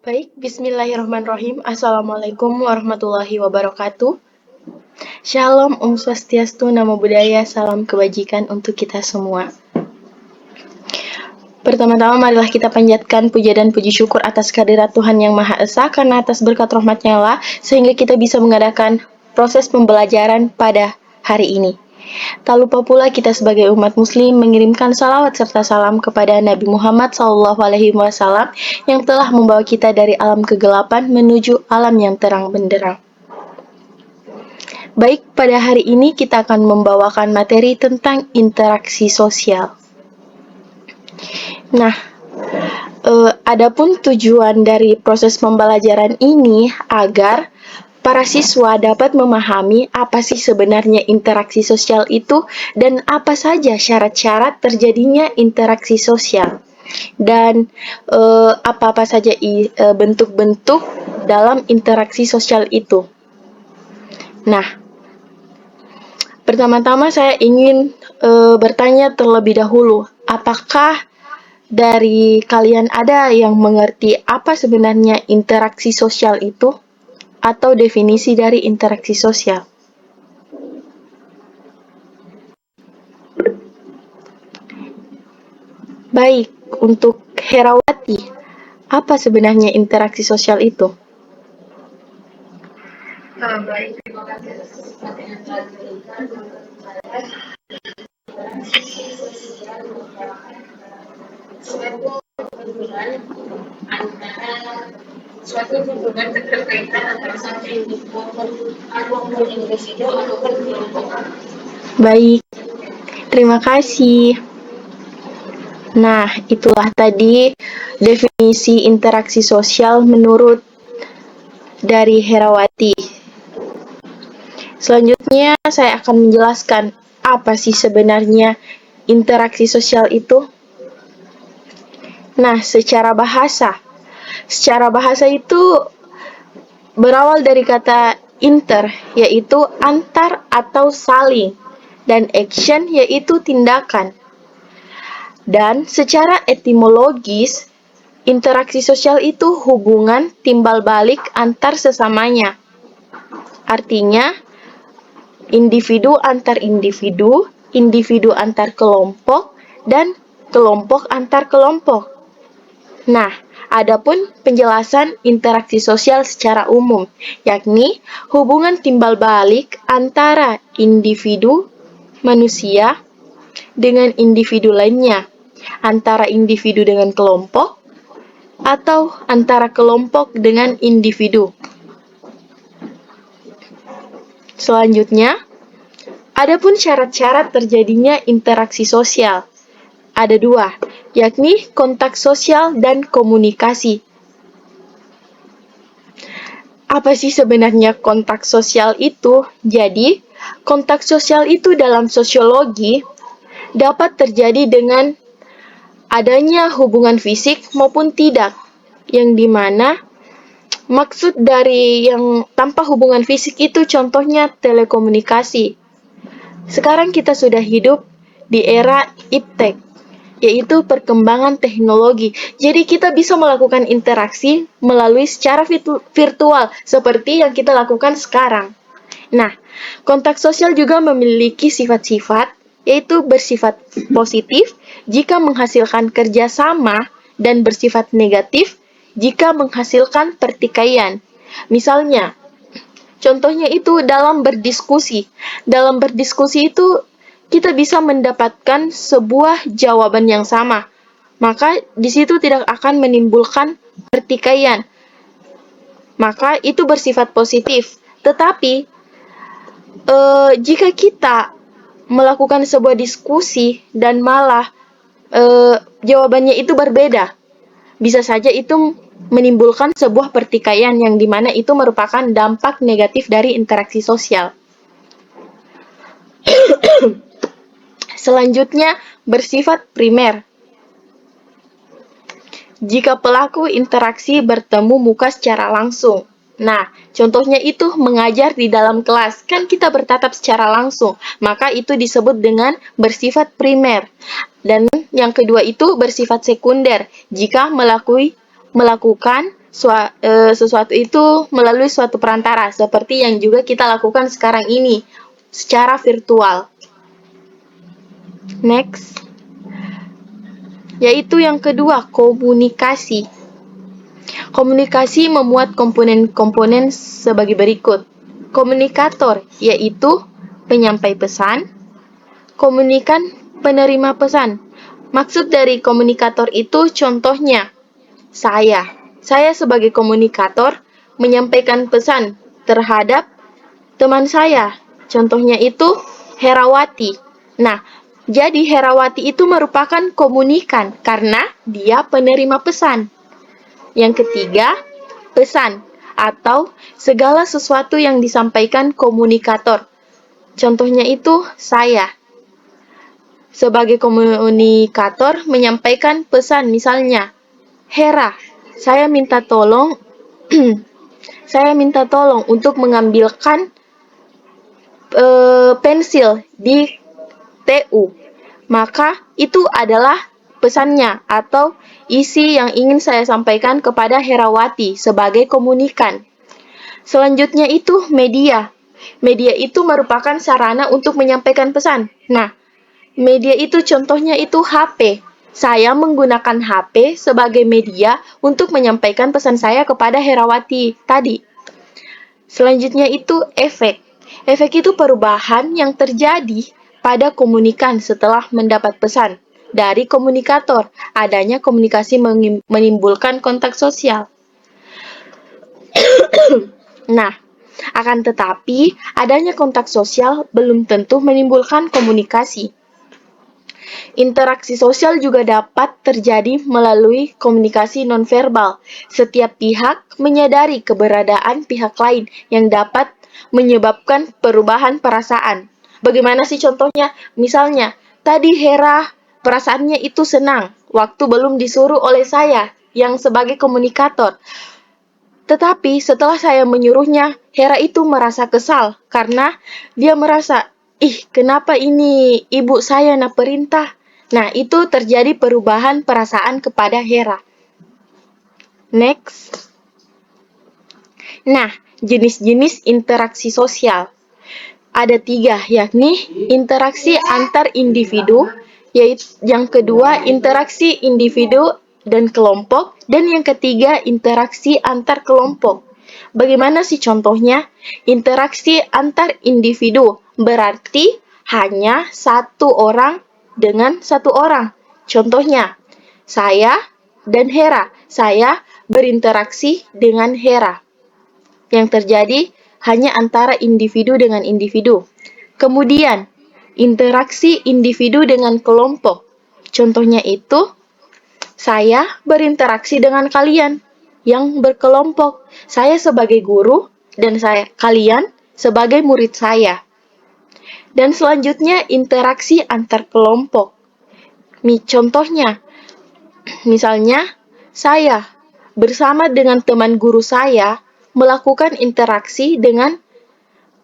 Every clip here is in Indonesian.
Baik, bismillahirrahmanirrahim. Assalamualaikum warahmatullahi wabarakatuh. Shalom, Om Swastiastu, Namo Buddhaya, salam kebajikan untuk kita semua. Pertama-tama marilah kita panjatkan puja dan puji syukur atas kehadirat Tuhan Yang Maha Esa, karena atas berkat rahmat-Nya lah, sehingga kita bisa mengadakan proses pembelajaran pada hari ini. Tak lupa pula kita sebagai umat muslim mengirimkan salawat serta salam kepada Nabi Muhammad SAW yang telah membawa kita dari alam kegelapan menuju alam yang terang benderang. Baik, pada hari ini kita akan membawakan materi tentang interaksi sosial. Nah, adapun tujuan dari proses pembelajaran ini agar para siswa dapat memahami apa sih sebenarnya interaksi sosial itu dan apa saja syarat-syarat terjadinya interaksi sosial dan apa-apa saja bentuk-bentuk dalam interaksi sosial itu. Nah, pertama-tama saya ingin bertanya terlebih dahulu, apakah dari kalian ada yang mengerti apa sebenarnya interaksi sosial itu? Atau definisi dari interaksi sosial. Baik, untuk Herawati, apa sebenarnya interaksi sosial itu? Baik, terima kasih atas kesempatan yang telah diberikan untuk saya. Suatu hubungan keterkaitan antara satu individu atau kelompok. Baik, terima kasih. Nah, itulah tadi definisi interaksi sosial menurut dari Herawati. Selanjutnya, saya akan menjelaskan apa sih sebenarnya interaksi sosial itu. Nah, secara bahasa itu berawal dari kata inter, yaitu antar atau saling, dan action, yaitu tindakan. Dan secara etimologis, interaksi sosial itu hubungan timbal balik antar sesamanya. Artinya, individu antar individu, individu antar kelompok, dan kelompok antar kelompok. Nah, adapun penjelasan interaksi sosial secara umum, yakni hubungan timbal balik antara individu manusia dengan individu lainnya, antara individu dengan kelompok, atau antara kelompok dengan individu. Selanjutnya, adapun syarat-syarat terjadinya interaksi sosial. Ada dua, yakni kontak sosial dan komunikasi. Apa sih sebenarnya kontak sosial itu? Jadi, kontak sosial itu dalam sosiologi dapat terjadi dengan adanya hubungan fisik maupun tidak, yang dimana maksud dari yang tanpa hubungan fisik itu contohnya telekomunikasi. Sekarang kita sudah hidup di era iptek, yaitu perkembangan teknologi. Jadi kita bisa melakukan interaksi melalui secara virtual, seperti yang kita lakukan sekarang. Nah, kontak sosial juga memiliki sifat-sifat, yaitu bersifat positif jika menghasilkan kerjasama dan bersifat negatif jika menghasilkan pertikaian. Misalnya, contohnya itu dalam berdiskusi. Dalam berdiskusi itu kita bisa mendapatkan sebuah jawaban yang sama. Maka di situ tidak akan menimbulkan pertikaian. Maka itu bersifat positif. Tetapi jika kita melakukan sebuah diskusi dan malah jawabannya itu berbeda, bisa saja itu menimbulkan sebuah pertikaian yang dimana itu merupakan dampak negatif dari interaksi sosial. Selanjutnya, bersifat primer. Jika pelaku interaksi bertemu muka secara langsung. Nah, contohnya itu mengajar di dalam kelas, kan kita bertatap secara langsung, maka itu disebut dengan bersifat primer. Dan yang kedua itu bersifat sekunder, jika melakukan sesuatu itu melalui suatu perantara, seperti yang juga kita lakukan sekarang ini secara virtual. Next, yaitu yang kedua, komunikasi. Komunikasi memuat komponen-komponen sebagai berikut. Komunikator, yaitu penyampai pesan. Komunikan, penerima pesan. Maksud dari komunikator itu contohnya, saya sebagai komunikator menyampaikan pesan terhadap teman saya. Contohnya itu Herawati. Nah, jadi Herawati itu merupakan komunikan karena dia penerima pesan. Yang ketiga, pesan atau segala sesuatu yang disampaikan komunikator. Contohnya itu saya sebagai komunikator menyampaikan pesan, misalnya, Hera, saya minta tolong untuk mengambilkan pensil di TU. Maka itu adalah pesannya atau isi yang ingin saya sampaikan kepada Herawati sebagai komunikan. Selanjutnya itu media. Media itu merupakan sarana untuk menyampaikan pesan. Nah, media itu contohnya itu HP. Saya menggunakan HP sebagai media untuk menyampaikan pesan saya kepada Herawati tadi. Selanjutnya itu efek. Efek itu perubahan yang terjadi pada komunikan setelah mendapat pesan dari komunikator. Adanya komunikasi menimbulkan kontak sosial. Nah, akan tetapi adanya kontak sosial belum tentu menimbulkan komunikasi. Interaksi sosial juga dapat terjadi melalui komunikasi nonverbal. Setiap pihak menyadari keberadaan pihak lain yang dapat menyebabkan perubahan perasaan. Bagaimana sih contohnya? Misalnya, tadi Hera perasaannya itu senang waktu belum disuruh oleh saya yang sebagai komunikator. Tetapi setelah saya menyuruhnya, Hera itu merasa kesal karena dia merasa, kenapa ini ibu saya nak perintah? Nah, itu terjadi perubahan perasaan kepada Hera. Next. Nah, jenis-jenis interaksi sosial. Ada 3, yakni interaksi antar individu, yaitu yang kedua interaksi individu dan kelompok, dan yang ketiga interaksi antar kelompok. Bagaimana sih contohnya? Interaksi antar individu berarti hanya satu orang dengan satu orang. Contohnya, saya dan Hera. Saya berinteraksi dengan Hera. Yang terjadi hanya antara individu dengan individu. Kemudian, interaksi individu dengan kelompok. Contohnya itu, saya berinteraksi dengan kalian yang berkelompok. Saya sebagai guru dan kalian sebagai murid saya. Dan selanjutnya interaksi antar kelompok. Contohnya, misalnya saya bersama dengan teman guru saya melakukan interaksi dengan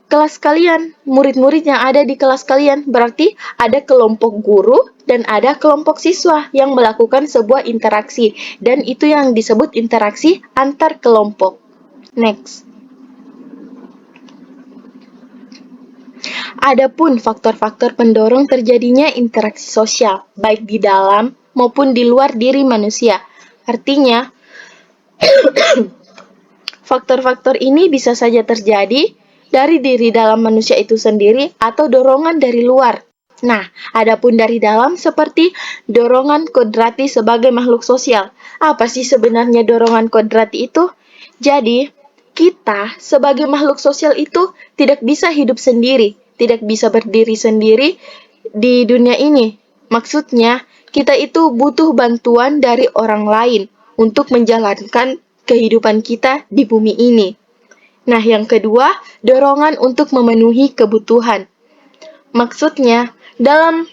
kelas kalian, murid-murid yang ada di kelas kalian. Berarti ada kelompok guru dan ada kelompok siswa yang melakukan sebuah interaksi. Dan itu yang disebut interaksi antar kelompok. Next. Adapun faktor-faktor pendorong terjadinya interaksi sosial, baik di dalam maupun di luar diri manusia. Artinya, faktor-faktor ini bisa saja terjadi dari diri dalam manusia itu sendiri atau dorongan dari luar. Nah, adapun dari dalam seperti dorongan kodrati sebagai makhluk sosial. Apa sih sebenarnya dorongan kodrati itu? Jadi, kita sebagai makhluk sosial itu tidak bisa hidup sendiri, tidak bisa berdiri sendiri di dunia ini. Maksudnya, kita itu butuh bantuan dari orang lain untuk menjalankan kehidupan kita di bumi ini. Nah, yang kedua, dorongan untuk memenuhi kebutuhan. Maksudnya, dalam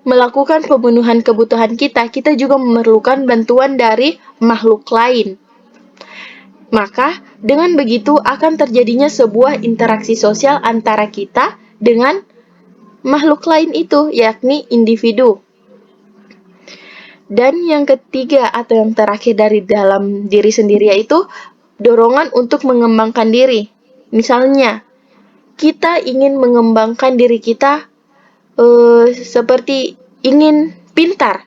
melakukan pemenuhan kebutuhan kita juga memerlukan bantuan dari makhluk lain. Maka, dengan begitu akan terjadinya sebuah interaksi sosial antara kita dengan makhluk lain itu, yakni individu. Dan yang ketiga atau yang terakhir dari dalam diri sendiri yaitu dorongan untuk mengembangkan diri. Misalnya, kita ingin mengembangkan diri kita seperti ingin pintar.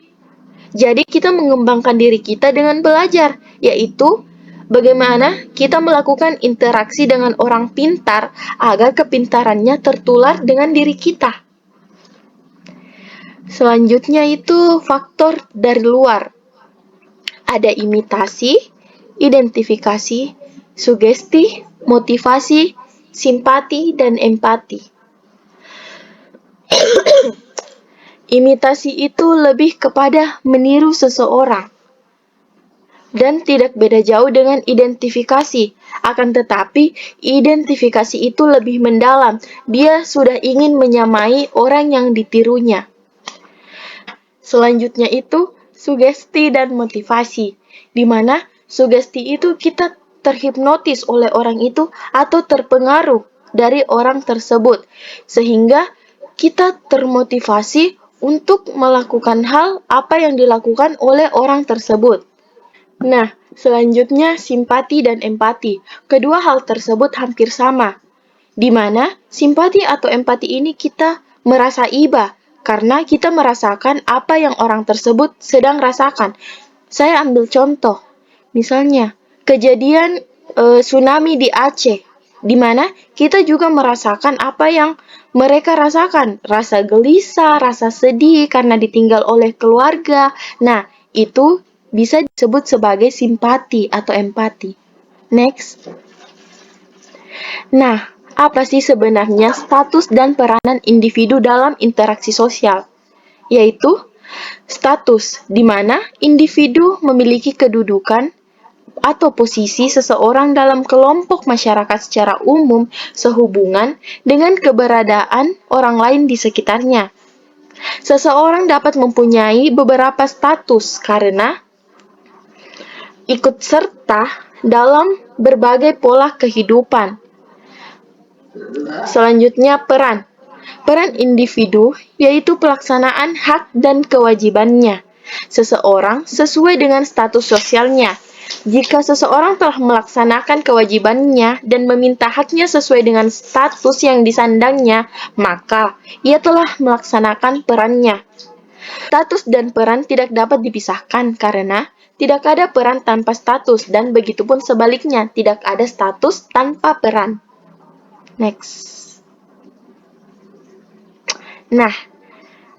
Jadi kita mengembangkan diri kita dengan belajar, yaitu bagaimana kita melakukan interaksi dengan orang pintar agar kepintarannya tertular dengan diri kita. Selanjutnya itu faktor dari luar. Ada imitasi, identifikasi, sugesti, motivasi, simpati, dan empati. Imitasi itu lebih kepada meniru seseorang dan tidak beda jauh dengan identifikasi. Akan tetapi, identifikasi itu lebih mendalam. Dia sudah ingin menyamai orang yang ditirunya. Selanjutnya itu sugesti dan motivasi, di mana sugesti itu kita terhipnotis oleh orang itu atau terpengaruh dari orang tersebut, sehingga kita termotivasi untuk melakukan hal apa yang dilakukan oleh orang tersebut. Nah, selanjutnya simpati dan empati. Kedua hal tersebut hampir sama, di mana simpati atau empati ini kita merasa iba karena kita merasakan apa yang orang tersebut sedang rasakan. Saya ambil contoh, misalnya kejadian tsunami di Aceh, di mana kita juga merasakan apa yang mereka rasakan, rasa gelisah, rasa sedih karena ditinggal oleh keluarga. Nah, itu bisa disebut sebagai simpati atau empati. Next. Nah, apa sih sebenarnya status dan peranan individu dalam interaksi sosial? Yaitu status, di mana individu memiliki kedudukan atau posisi seseorang dalam kelompok masyarakat secara umum sehubungan dengan keberadaan orang lain di sekitarnya. Seseorang dapat mempunyai beberapa status karena ikut serta dalam berbagai pola kehidupan. Selanjutnya, peran. Peran individu yaitu pelaksanaan hak dan kewajibannya seseorang sesuai dengan status sosialnya. Jika seseorang telah melaksanakan kewajibannya dan meminta haknya sesuai dengan status yang disandangnya, maka ia telah melaksanakan perannya. Status dan peran tidak dapat dipisahkan karena tidak ada peran tanpa status dan begitupun sebaliknya, tidak ada status tanpa peran. Next. Nah,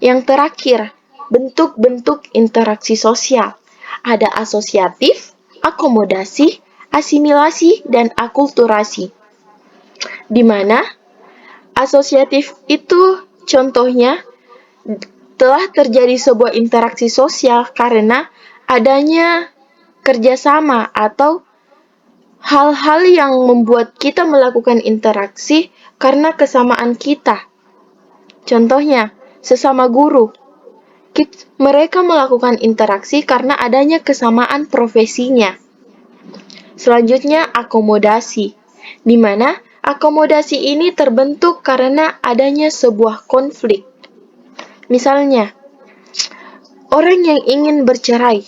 yang terakhir, bentuk-bentuk interaksi sosial. Ada asosiatif, akomodasi, asimilasi, dan akulturasi. Di mana asosiatif itu contohnya telah terjadi sebuah interaksi sosial karena adanya kerjasama atau hal-hal yang membuat kita melakukan interaksi karena kesamaan kita. Contohnya, sesama guru. Mereka melakukan interaksi karena adanya kesamaan profesinya. Selanjutnya, akomodasi, di mana akomodasi ini terbentuk karena adanya sebuah konflik. Misalnya, orang yang ingin bercerai,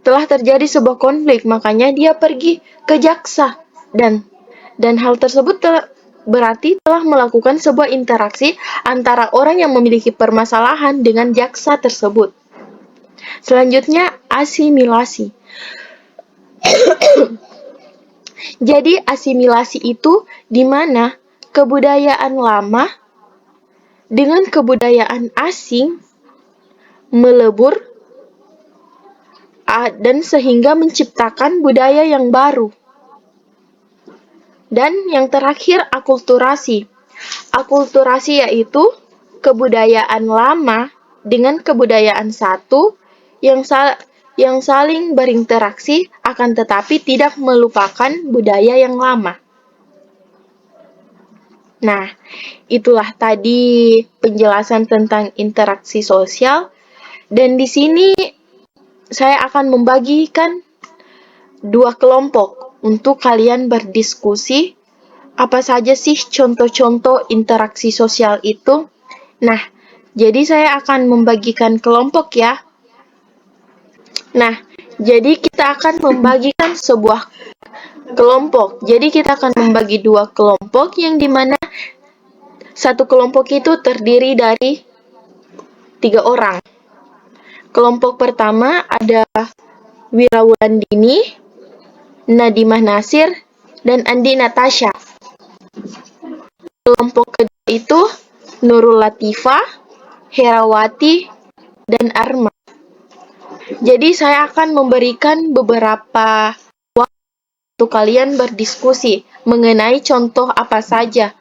telah terjadi sebuah konflik, makanya dia pergi ke jaksa, dan hal tersebut berarti telah melakukan sebuah interaksi antara orang yang memiliki permasalahan dengan jaksa tersebut. Selanjutnya, asimilasi. Jadi, asimilasi itu di mana kebudayaan lama dengan kebudayaan asing melebur dan sehingga menciptakan budaya yang baru. Dan yang terakhir, akulturasi. Akulturasi yaitu kebudayaan lama dengan kebudayaan satu yang saling berinteraksi akan tetapi tidak melupakan budaya yang lama. Nah, itulah tadi penjelasan tentang interaksi sosial, dan di sini saya akan membagikan dua kelompok untuk kalian berdiskusi apa saja sih contoh-contoh interaksi sosial itu. Nah, jadi saya akan membagikan kelompok ya. Nah, jadi kita akan membagikan sebuah kelompok. Jadi kita akan membagi dua kelompok yang dimana satu kelompok itu terdiri dari 3 orang. Kelompok pertama ada Wira Wulandini, Nadimah Nasir, dan Andi Natasha. Kelompok kedua itu Nurul Latifah, Herawati, dan Arma. Jadi saya akan memberikan beberapa waktu untuk kalian berdiskusi mengenai contoh apa saja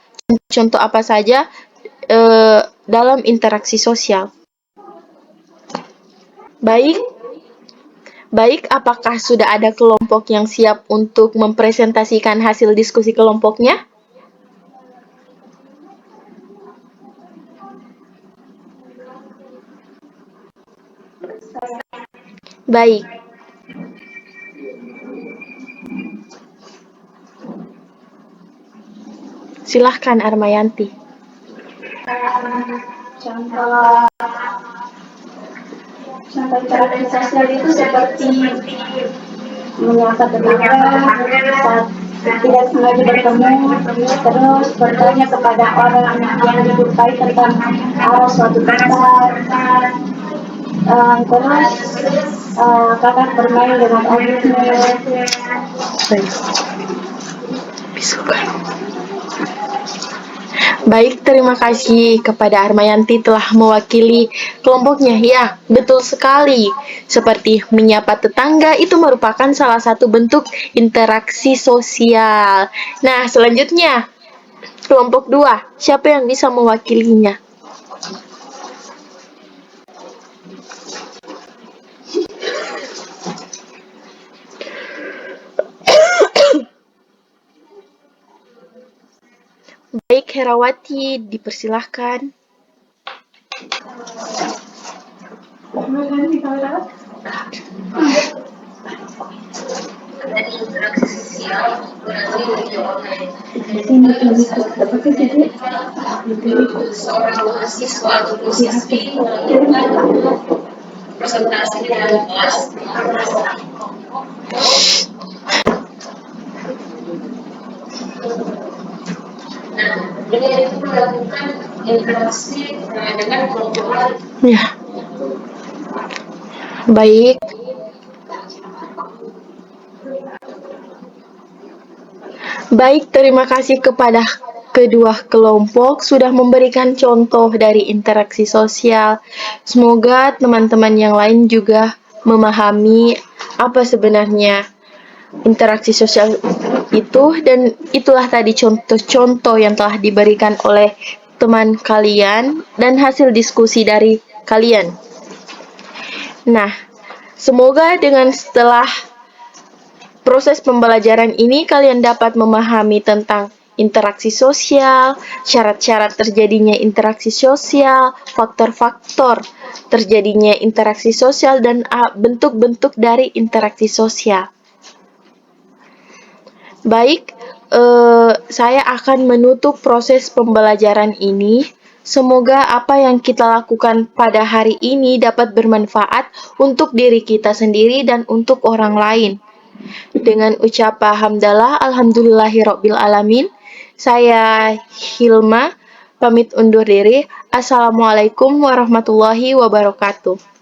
dalam interaksi sosial. Baik, apakah sudah ada kelompok yang siap untuk mempresentasikan hasil diskusi kelompoknya? Baik. Silahkan Armayanti. Contoh interaksi sosial itu seperti menyapa tetangga saat tidak sengaja bertemu, terus bertanya kepada orang yang dijumpai tentang arah suatu tempat, terus kakak bermain dengan objeknya. Baik, terima kasih kepada Armayanti telah mewakili kelompoknya. Ya, betul sekali. Seperti menyapa tetangga itu merupakan salah satu bentuk interaksi sosial. Nah, selanjutnya, kelompok 2. Siapa yang bisa mewakilinya? Baik, Herawati, dipersilahkan. Dari interaksi sosial berarti media online. Seorang mahasiswa atau siswi melakukan presentasi di dalam kelas. Nah, dia itu melakukan interaksi dengan kelompok lain. Ya. Baik. Baik, terima kasih kepada kedua kelompok sudah memberikan contoh dari interaksi sosial. Semoga teman-teman yang lain juga memahami apa sebenarnya interaksi sosial itu, dan itulah tadi contoh-contoh yang telah diberikan oleh teman kalian dan hasil diskusi dari kalian. Nah, semoga dengan setelah proses pembelajaran ini kalian dapat memahami tentang interaksi sosial, syarat-syarat terjadinya interaksi sosial, faktor-faktor terjadinya interaksi sosial, dan bentuk-bentuk dari interaksi sosial. Baik, saya akan menutup proses pembelajaran ini. Semoga apa yang kita lakukan pada hari ini dapat bermanfaat untuk diri kita sendiri dan untuk orang lain. Dengan ucapan hamdalah, alhamdulillahirabbil alamin. Saya Hilma, pamit undur diri. Assalamualaikum warahmatullahi wabarakatuh.